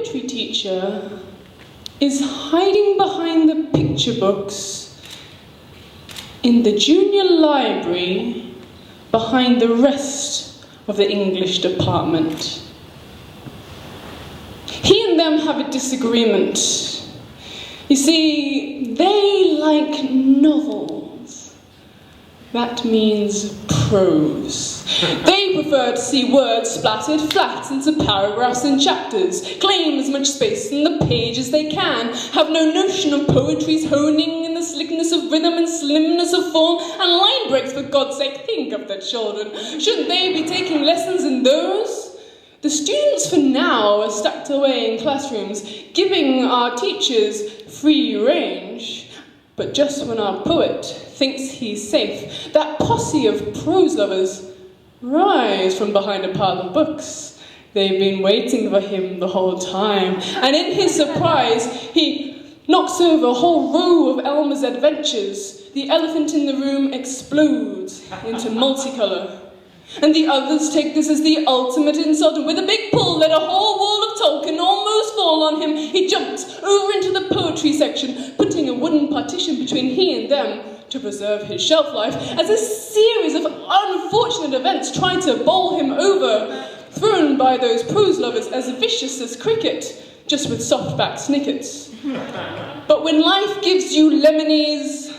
poetry teacher is hiding behind the picture books in the junior library behind the rest of the English department. He and them have a disagreement. You see, they like novels. That means prose. They prefer to see words splattered flat into paragraphs and chapters, claim as much space in the page as they can, have no notion of poetry's honing in the slickness of rhythm and slimness of form, and line breaks, for God's sake. Think of their children. Shouldn't they be taking lessons in those? The students for now are stacked away in classrooms, giving our teachers free range. But just when our poet thinks he's safe, that posse of prose lovers rise from behind a pile of books. They've been waiting for him the whole time, and in his surprise, he knocks over a whole row of Elmer's adventures. The elephant in the room explodes into multicolour. And the others take this as the ultimate insult, and with a big pull let a whole wall of Tolkien almost fall on him. He jumps over into the poetry section, putting a wooden partition between he and them to preserve his shelf life, as a series of unfortunate events try to bowl him over, thrown by those prose lovers as vicious as cricket, just with softback snickets. But when life gives you lemonies,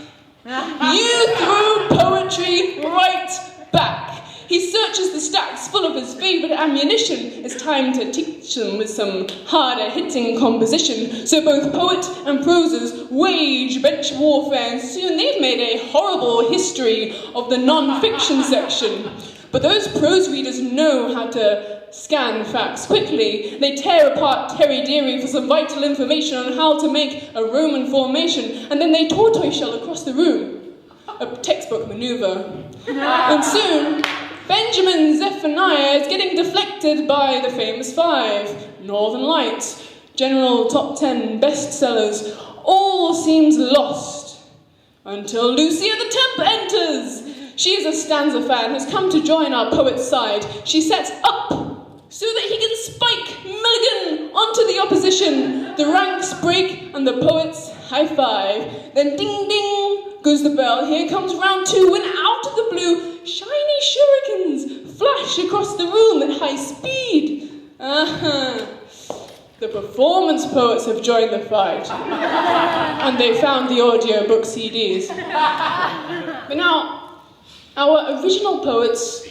you throw poetry right back. He searches the stacks full of his favourite ammunition. It's time to teach them with some harder-hitting composition. So both poet and prosers wage bench warfare, and soon they've made a horrible history of the non-fiction section. But those prose readers know how to scan facts quickly. They tear apart Terry Deary for some vital information on how to make a Roman formation, and then they tortoise shell across the room. A textbook manoeuvre. And soon, Benjamin Zephaniah is getting deflected by the famous five. Northern Lights, general top 10 bestsellers. All seems lost until Lucia the Temp enters. She is a stanza fan, has come to join our poet's side. She sets up so that he can spike Milligan onto the opposition. The ranks break and the poets high five. Then ding ding goes the bell. Here comes round two, and out of the blue, shiny shurikens flash across the room at high speed. The performance poets have joined the fight. And they found the audiobook CDs. But now, our original poets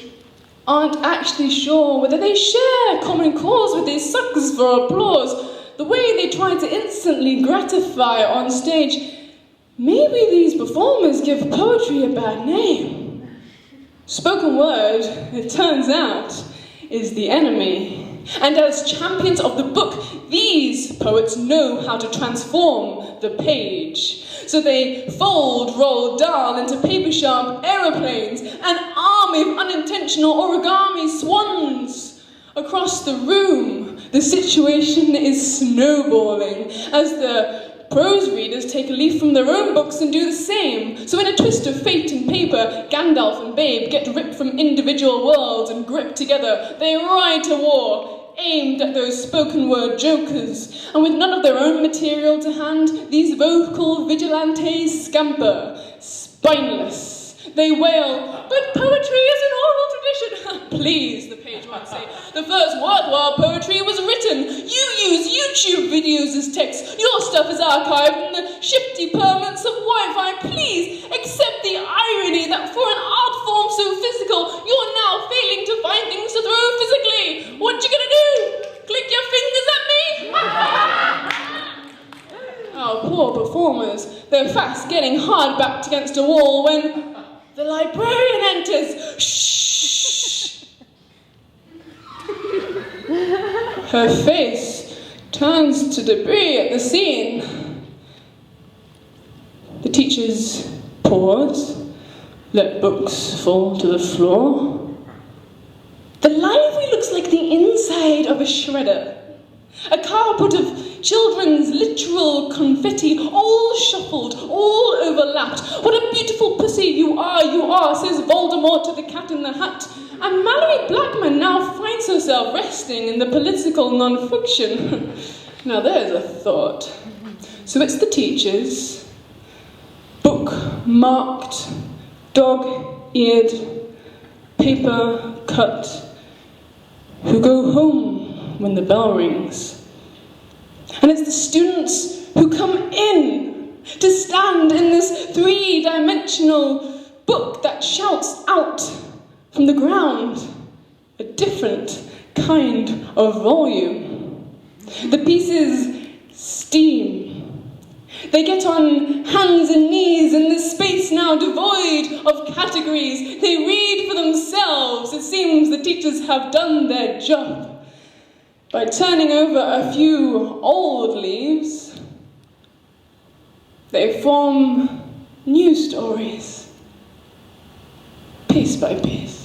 aren't actually sure whether they share common cause with these suckers for applause. The way they try to instantly gratify on stage, maybe these performers give poetry a bad name. Spoken word, it turns out, is the enemy. And as champions of the book, these poets know how to transform the page. So they fold, roll, dial into paper-sharp aeroplanes, an army of unintentional origami swans across the room. The situation is snowballing as the prose readers take a leaf from their own books and do the same. So in a twist of fate and paper, Gandalf and Babe get ripped from individual worlds and gripped together. They ride to war, aimed at those spoken word jokers. And with none of their own material to hand, these vocal vigilantes scamper, spineless. They wail, "But poetry is an oral tradition." Please, the page might say. The first worthwhile poetry was written. You use YouTube videos as text. Your stuff is archived in the shifty permanence of Wi-Fi. Please accept the irony that for an art form so physical, you're now failing to find things to throw physically. What you gonna do? Click your fingers at me? Our poor performers. They're fast getting hard backed against a wall when the librarian enters. Shh. Her face turns to debris at the scene. The teachers pause, let books fall to the floor. The library looks like the inside of a shredder. A carpet of children's literal confetti, all shuffled, all overlapped. What a beautiful pussy you are, says Voldemort to the Cat in the Hat. And Mallory Blackman now finds finds herself resting in the political non-fiction. Now there's a thought. So it's the teachers, book-marked, dog-eared, paper-cut, who go home when the bell rings. And it's the students who come in to stand in this three-dimensional book that shouts out from the ground a different kind of volume. The pieces steam. They get on hands and knees in this space now devoid of categories. They read for themselves. It seems the teachers have done their job. By turning over a few old leaves, they form new stories, piece by piece.